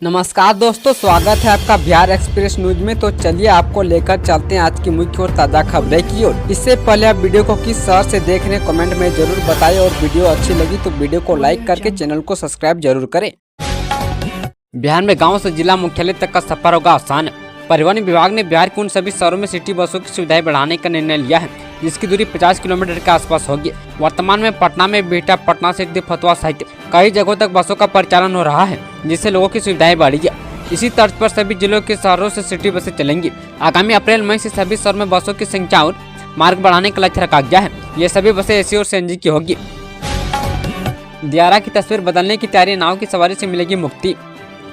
नमस्कार दोस्तों, स्वागत है आपका बिहार एक्सप्रेस न्यूज में। तो चलिए आपको लेकर चलते हैं आज की मुख्य और ताज़ा खबरें की ओर। इससे पहले आप वीडियो को किस शहर से देख रहे हैं कमेंट में जरूर बताएं और वीडियो अच्छी लगी तो वीडियो को लाइक करके चैनल को सब्सक्राइब जरूर करें। बिहार में गाँव से जिला मुख्यालय तक का सफर होगा आसान। परिवहन विभाग ने बिहार के उन सभी शहरों में सिटी बसों की सुविधाएं बढ़ाने का निर्णय लिया है जिसकी दूरी 50 किलोमीटर के आसपास होगी। वर्तमान में पटना में बिहटा, पटना से फतुहा सहित कई जगहों तक बसों का परिचालन हो रहा है जिससे लोगों की सुविधाएं बढ़ी है। इसी तर्ज पर सभी जिलों के शहरों से सिटी बसें चलेंगी। आगामी अप्रैल मई से सभी शहरों में बसों की संख्या और मार्ग बढ़ाने का लक्ष्य रखा गया है। ये सभी बसें एसी और सीएनजी की होगी। दियारा की तस्वीर बदलने की तैयारी, नाव की सवारी से मिलेगी मुक्ति।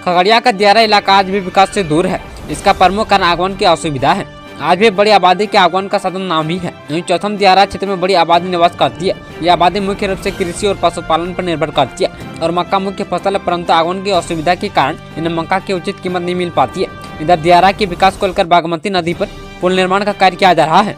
खगड़िया का दियारा इलाका आज भी विकास से दूर है। इसका प्रमुख कारण आगमन की असुविधा है। आज भी बड़ी आबादी के आगमन का साधन नाव ही है। वहीं चौथम दियारा क्षेत्र में बड़ी आबादी निवास करती है। यह आबादी मुख्य रूप से कृषि और पशुपालन पर निर्भर करती है और मक्का मुख्य फसल है, परंतु आगमन की असुविधा के कारण इन्हें मक्का की उचित कीमत नहीं मिल पाती है। इधर दियारा के विकास को लेकर बागमती नदी पर पुल निर्माण का कार्य किया जा रहा है।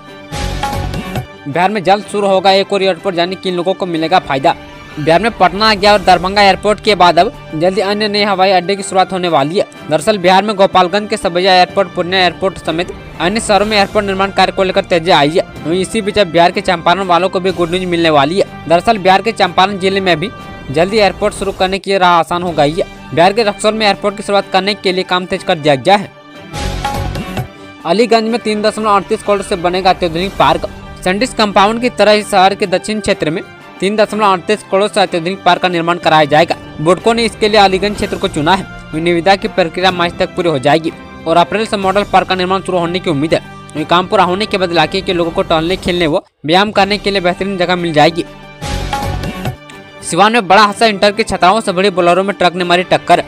बिहार में जल्द शुरू होगा एक और एयरपोर्ट, यानी किन लोगों को मिलेगा फायदा। बिहार में पटना, गया और दरभंगा एयरपोर्ट के बाद अब जल्दी अन्य नए हवाई अड्डे की शुरुआत होने वाली है। दरअसल बिहार में गोपालगंज के सबैया एयरपोर्ट, पूर्णिया एयरपोर्ट समेत अन्य शहरों में एयरपोर्ट निर्माण कार्य को लेकर तेजी आई है। वहीं इसी बीच अब बिहार के चंपारण वालों को भी गुड न्यूज मिलने वाली है। दरअसल बिहार के चंपारण जिले में भी जल्दी एयरपोर्ट शुरू करने की राह आसान हो गई है। बिहार के रक्सौल में एयरपोर्ट की शुरुआत करने के लिए काम तेज कर दिया गया है। अलीगंज में 3.38 करोड़ से बनेगा अत्याधुनिक पार्क। सैंडिस कंपाउंड की तरह ही शहर के दक्षिण क्षेत्र में 3.38 करोड़ से अत्याधुनिक पार्क का निर्माण कराया जाएगा। बोडको ने इसके लिए अलीगंज क्षेत्र को चुना है। निविदा की प्रक्रिया मार्च तक पूरी हो जाएगी और अप्रैल से मॉडल पार्क का निर्माण शुरू होने की उम्मीद है। काम पूरा होने के बाद इलाके के लोगों को टहलने, खेलने व व्यायाम करने के लिए बेहतरीन जगह मिल जाएगी। सिवान में बड़ा हादसा, इंटर के छात्राओं से बड़ी बोलेरो में ट्रक ने मारी टक्कर।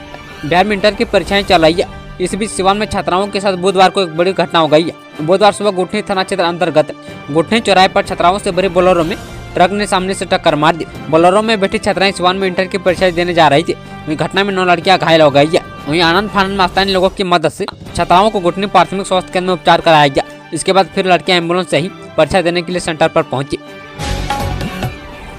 बिहार में इंटर की परीक्षाएं चल रही है। इस बीच सिवान में छात्राओं के साथ बुधवार को एक बड़ी घटना हो गई है। बुधवार सुबह गुठनी थाना क्षेत्र अंतर्गत गुठनी चौराहे पर छात्राओं से भरी बोलेरो में ट्रक ने सामने से टक्कर मार दी। बोलेरो में बैठी छात्राएं सिवान में इंटर की परीक्षा देने जा रही थी। वहीं घटना में 9 लड़कियां घायल हो गई है। वहीं आनंद फानंद में स्थानीय लोगों की मदद से छात्राओं को गुठनी प्राथमिक स्वास्थ्य केंद्र में उपचार कराया गया। इसके बाद फिर लड़कियां एम्बुलेंस से ही परीक्षा देने के लिए सेंटर पर पहुंची।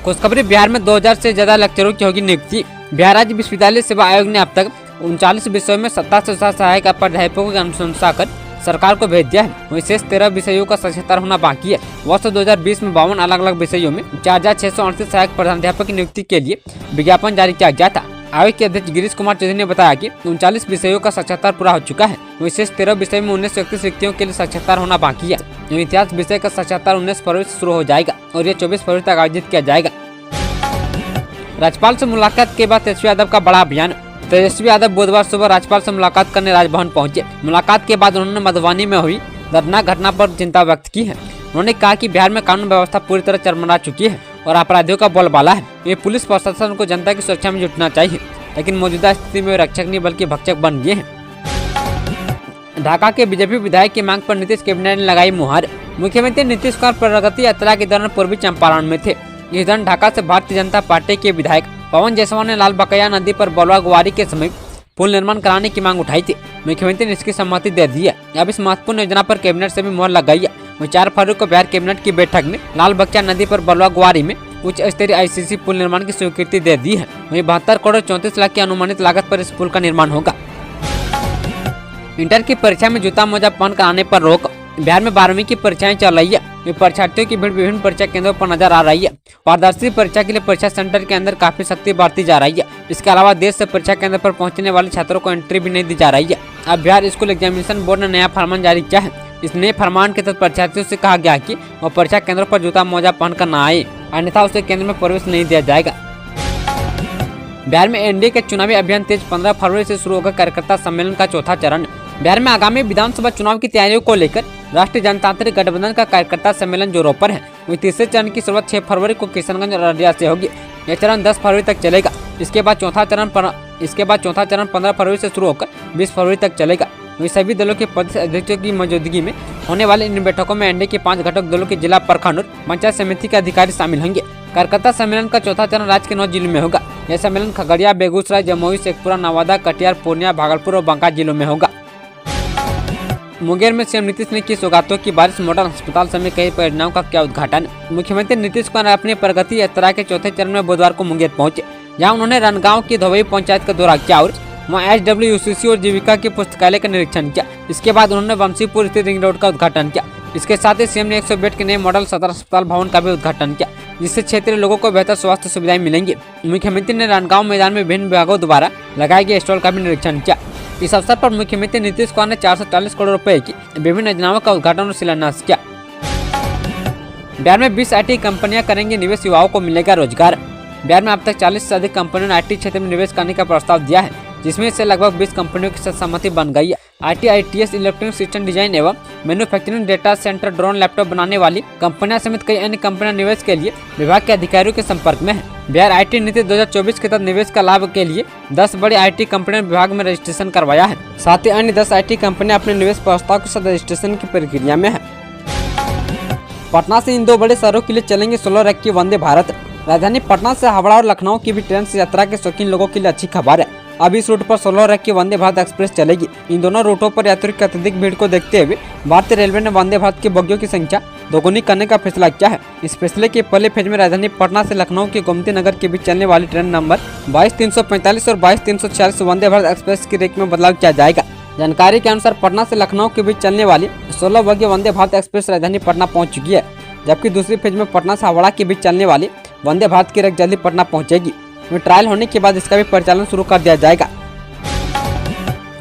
खुशखबरी, बिहार में 2000 से ज्यादा लेक्चरों की होगी नियुक्ति। बिहार राज्य विश्वविद्यालय सेवा आयोग ने अब तक 39 विषयों में 27 से ज्यादा सहायक प्राध्यापकों की अनुशंसा कर सरकार को भेज दिया है। वहीं शेष 13 विषयों का साक्षात्कार होना बाकी है। वर्ष 2020 में 52 अलग अलग विषयों में 4638 सहायक प्राध्यापक की नियुक्ति के लिए विज्ञापन जारी किया गया था। आयोग के अध्यक्ष गिरीश कुमार चौधरी ने बताया कि 39 विषयों का साक्षात्कार पूरा हो चुका है। विशेष 13 विषय में 1931 व्यक्तियों के लिए साक्षात्कार होना बाकी है। इतिहास विषय का साक्षात्कार 19 फरवरी से शुरू हो जाएगा और यह 24 फरवरी तक आयोजित किया जाएगा। राज्यपाल से मुलाकात के बाद तेजस्वी यादव का बड़ा अभियान। तेजस्वी यादव बुधवार सुबह राज्यपाल से मुलाकात करने राजभवन पहुंचे। मुलाकात के बाद उन्होंने मधुबनी में हुई दर्दनाक घटना पर चिंता व्यक्त की है। उन्होंने कहा कि बिहार में कानून व्यवस्था पूरी तरह चरमरा चुकी है और अपराधियों का बोलबाला है। ये पुलिस प्रशासन को जनता की सुरक्षा में जुटना चाहिए, लेकिन मौजूदा स्थिति में वे रक्षक नहीं बल्कि भक्षक बन गए हैं। ढाका के बीजेपी विधायक की मांग पर नीतीश कैबिनेट ने लगाई मुहर। मुख्यमंत्री नीतीश कुमार प्रगति यात्रा के दौरान पूर्वी चंपारण में थे। इस दौरान ढाका से भारतीय जनता पार्टी के विधायक पवन जायसवाल ने लाल बकैया नदी पर बलुआ गुआरी के समीप पुल निर्माण कराने की मांग उठाई थी। मुख्यमंत्री ने इसकी सहमति दे दी है। अब इस महत्वपूर्ण योजना पर कैबिनेट से भी मुहर लग गई है। 4 फरवरी को बिहार कैबिनेट की बैठक में लाल बकैया नदी पर बलुआ गुआरी में उच्च स्तरीय आईसीसी पुल निर्माण की स्वीकृति दे दी है। वहीं 72 करोड़ 34 लाख की अनुमानित लागत पर इस पुल का निर्माण होगा। इंटर की परीक्षा में जूता मोजा पहनकर आने पर रोक। बिहार में 12वीं की परीक्षाएं चल रही है। परीक्षार्थियों की भीड़ विभिन्न परीक्षा केंद्रों पर नजर आ रही है। पारदर्शी परीक्षा के लिए परीक्षा सेंटर के अंदर काफी सख्ती बरती जा रही है। इसके अलावा देश से परीक्षा केंद्र पर पहुंचने वाले छात्रों को एंट्री भी नहीं दी जा रही है। अब बिहार स्कूल एग्जामिनेशन बोर्ड ने नया फरमान जारी किया है। इस नए फरमान के तहत परीक्षार्थियों से कहा गया कि वह परीक्षा केंद्रों पर जूता मोजा पहनकर न आए, अन्यथा उसे केंद्र में प्रवेश नहीं दिया जाएगा। बिहार में एनडीए के चुनावी अभियान तेज। 15 फरवरी से शुरू होगा कार्यकर्ता सम्मेलन का चौथा चरण। बिहार में आगामी विधानसभा चुनाव की तैयारियों को लेकर राष्ट्रीय जनतांत्रिक गठबंधन का कार्यकर्ता सम्मेलन जोरों पर है। वहीं तीसरे चरण की शुरुआत 6 फरवरी को किशनगंज और अररिया से होगी। यह चरण 10 फरवरी तक चलेगा। इसके बाद चौथा चरण 15 फरवरी से शुरू होकर 20 फरवरी तक चलेगा। वहीं सभी दलों के प्रदेश अध्यक्षों की मौजूदगी में होने वाले इन बैठकों में एनडीए के 5 घटक दलों के जिला, प्रखंड और पंचायत समिति के अधिकारी शामिल होंगे। कार्यकर्ता सम्मेलन का चौथा चरण राज्य के 9 जिलों में होगा। यह सम्मेलन खगड़िया, बेगूसराय, जमुई, शेखपुरा, नवादा, कटिहार, पूर्णिया, भागलपुर और बांका जिलों में होगा। मुंगेर में सीएम नीतीश ने की सौगातों की बारिश, मॉडल अस्पताल समेत कई परियोजनाओं का किया उद्घाटन। मुख्यमंत्री नीतीश कुमार अपनी प्रगति यात्रा के चौथे चरण में बुधवार को मुंगेर पहुंचे, जहां उन्होंने रनगांव की धोबई पंचायत का दौरा किया और वहाँ HWCC और जीविका के पुस्तकालय का निरीक्षण किया। इसके बाद उन्होंने बंसीपुर स्थित रिंग रोड का उद्घाटन किया। इसके साथ ही सीएम ने 100 बेड के नए मॉडल सदर अस्पताल भवन का भी उद्घाटन किया, जिससे क्षेत्रीय लोगों को बेहतर स्वास्थ्य सुविधाएं मिलेंगी। मुख्यमंत्री ने रानगांव मैदान में विभिन्न विभागों द्वारा लगाए गए स्टॉल का भी निरीक्षण किया। इस अवसर पर मुख्यमंत्री नीतीश कुमार ने 440 करोड़ रुपए की विभिन्न योजनाओं का उद्घाटन और शिलान्यास किया। बिहार में 20 IT कंपनियां करेंगी निवेश, युवाओं को मिलेगा रोजगार। बिहार में अब तक 40 से अधिक कंपनियों ने IT क्षेत्र में निवेश करने का प्रस्ताव दिया है, जिसमें से लगभग 20 कंपनियों के साथ सहमति बन गई है। IT, ITS, electronic system design एवं manufacturing, data centre, drone, laptop बनाने वाली कंपनियां समेत कई अन्य कंपनियां निवेश के लिए विभाग के अधिकारियों के संपर्क में है। बिहार IT नीति 2024 के तहत निवेश का लाभ के लिए 10 बड़ी IT कंपनियों ने विभाग में रजिस्ट्रेशन करवाया है। साथ ही अन्य 10 IT कंपनियां अपने निवेश प्रस्ताव के साथ रजिस्ट्रेशन की प्रक्रिया में है। पटना से इन 2 बड़े शहरों के लिए चलेंगे 16 रैक की वंदे भारत। राजधानी पटना से हावड़ा और लखनऊ की भी ट्रेन से यात्रा के शौकीन लोगों के लिए अच्छी खबर है। अब इस रूट पर 16 रैक की वंदे भारत एक्सप्रेस चलेगी। इन दोनों रूटों पर यात्रियों की अत्यधिक भीड़ को देखते हुए भारतीय रेलवे ने वंदे भारत की बोगियों की संख्या दोगुनी करने का फैसला किया है। इस फैसले के पहले फेज में राजधानी पटना से लखनऊ के गोमती नगर के बीच चलने वाली ट्रेन नंबर 22-345 और 22-346 वंदे भारत एक्सप्रेस की रेक में बदलाव किया जाएगा। जानकारी के अनुसार पटना से लखनऊ के बीच चलने वाली 16 बोगी वंदे भारत एक्सप्रेस राजधानी पटना पहुंच चुकी है, जबकि दूसरी फेज में पटना से हावड़ा के बीच चलने वाली वंदे भारत की रेक जल्दी पटना पहुंचेगी। ट्रायल होने के बाद इसका भी परिचालन शुरू कर दिया जाएगा।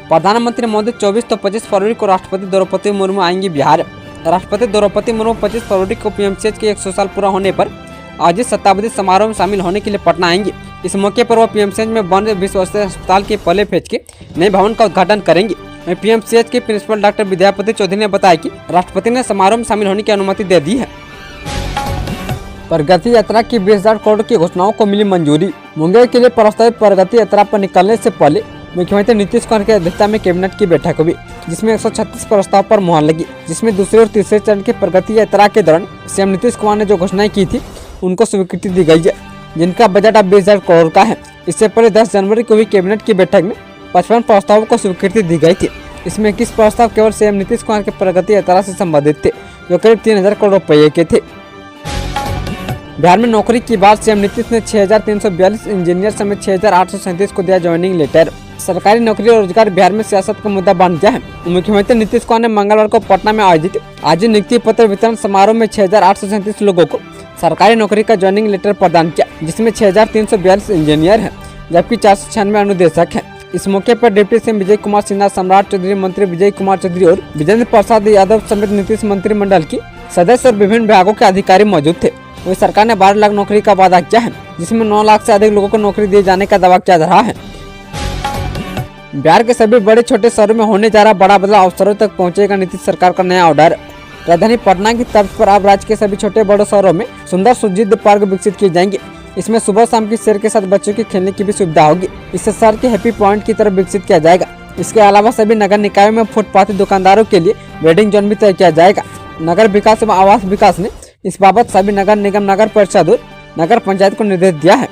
प्रधानमंत्री मोदी 24 तो 25 फरवरी को राष्ट्रपति द्रौपदी मुर्मू आएंगी बिहार। राष्ट्रपति द्रौपदी मुर्मू 25 फरवरी को PMCH के 100 साल पूरा होने पर आयोजित शताब्दी समारोह में शामिल होने के लिए पटना आएंगी। इस मौके पर वो PMCH में बन रहे 20 वर्षीय अस्पताल के पहले फेज के नए भवन का उद्घाटन करेंगी। PMCH के प्रिंसिपल डॉक्टर विद्यापति चौधरी ने बताया कि राष्ट्रपति ने समारोह में शामिल होने की अनुमति दे दी है। प्रगति यात्रा की 20,000 करोड़ की घोषणाओं को मिली मंजूरी। मुंगेर के लिए प्रस्तावित प्रगति यात्रा पर निकलने से पहले मुख्यमंत्री नीतीश कुमार की अध्यक्षता में कैबिनेट की बैठक हुई, जिसमें 136 प्रस्ताव पर मुहर लगी। जिसमें दूसरे और तीसरे चरण की प्रगति यात्रा के दौरान सीएम नीतीश कुमार ने जो घोषणाएं की थी उनको स्वीकृति दी गई है, जिनका बजट अब 20,000 करोड़ का है। इससे पहले 10 जनवरी को हुई कैबिनेट की बैठक में 55 प्रस्तावों को स्वीकृति दी गई थी। इसमें 21 प्रस्ताव केवल सीएम नीतीश कुमार की प्रगति यात्रा से संबंधित थे, जो करीब 3,000 करोड़ रुपये के थे। बिहार में नौकरी की बात, सीएम नीतीश ने 6,342 इंजीनियर समेत 6,837 को दिया ज्वाइनिंग लेटर। सरकारी नौकरी और रोजगार बिहार में सियासत का मुद्दा बन गया है। मुख्यमंत्री नीतीश कुमार ने मंगलवार को पटना में आयोजित नियुक्ति पत्र वितरण समारोह में 6,837 लोगों को सरकारी नौकरी का ज्वाइनिंग लेटर प्रदान किया, जिसमें 6,342 इंजीनियर हैं, जबकि 496 अनुदेशक हैं। इस मौके पर डिप्टी सीएम विजय कुमार सिन्हा, सम्राट चौधरी, मंत्री विजय कुमार चौधरी और विजेंद्र प्रसाद यादव समेत नीतीश मंत्रिमंडल की सदस्य और विभिन्न विभागों के अधिकारी मौजूद थे। वही सरकार ने 12 लाख नौकरी का वादा किया है, जिसमें 9 लाख से अधिक लोगों को नौकरी दिए जाने का दावा किया जा रहा है। बिहार के सभी बड़े छोटे शहरों में होने जा रहा बड़ा बदलाव अफसरों तक पहुंचेगा नीतीश सरकार का नया ऑर्डर। राजधानी पटना की तर्ज पर अब राज्य के सभी छोटे बड़े शहरों में सुंदर सुसज्जित पार्क विकसित किए जाएंगे। इसमें सुबह शाम की सैर के साथ बच्चों के खेलने की भी सुविधा होगी। इससे शहर के हैप्पी पॉइंट की तरफ विकसित किया जाएगा। इसके अलावा सभी नगर निकायों में फुटपाथी दुकानदारों के लिए वेडिंग जोन भी तय किया जाएगा। नगर विकास एवं आवास विकास ने इस बाबत सभी नगर निगम, नगर परिषद और नगर पंचायत को निर्देश दिया है।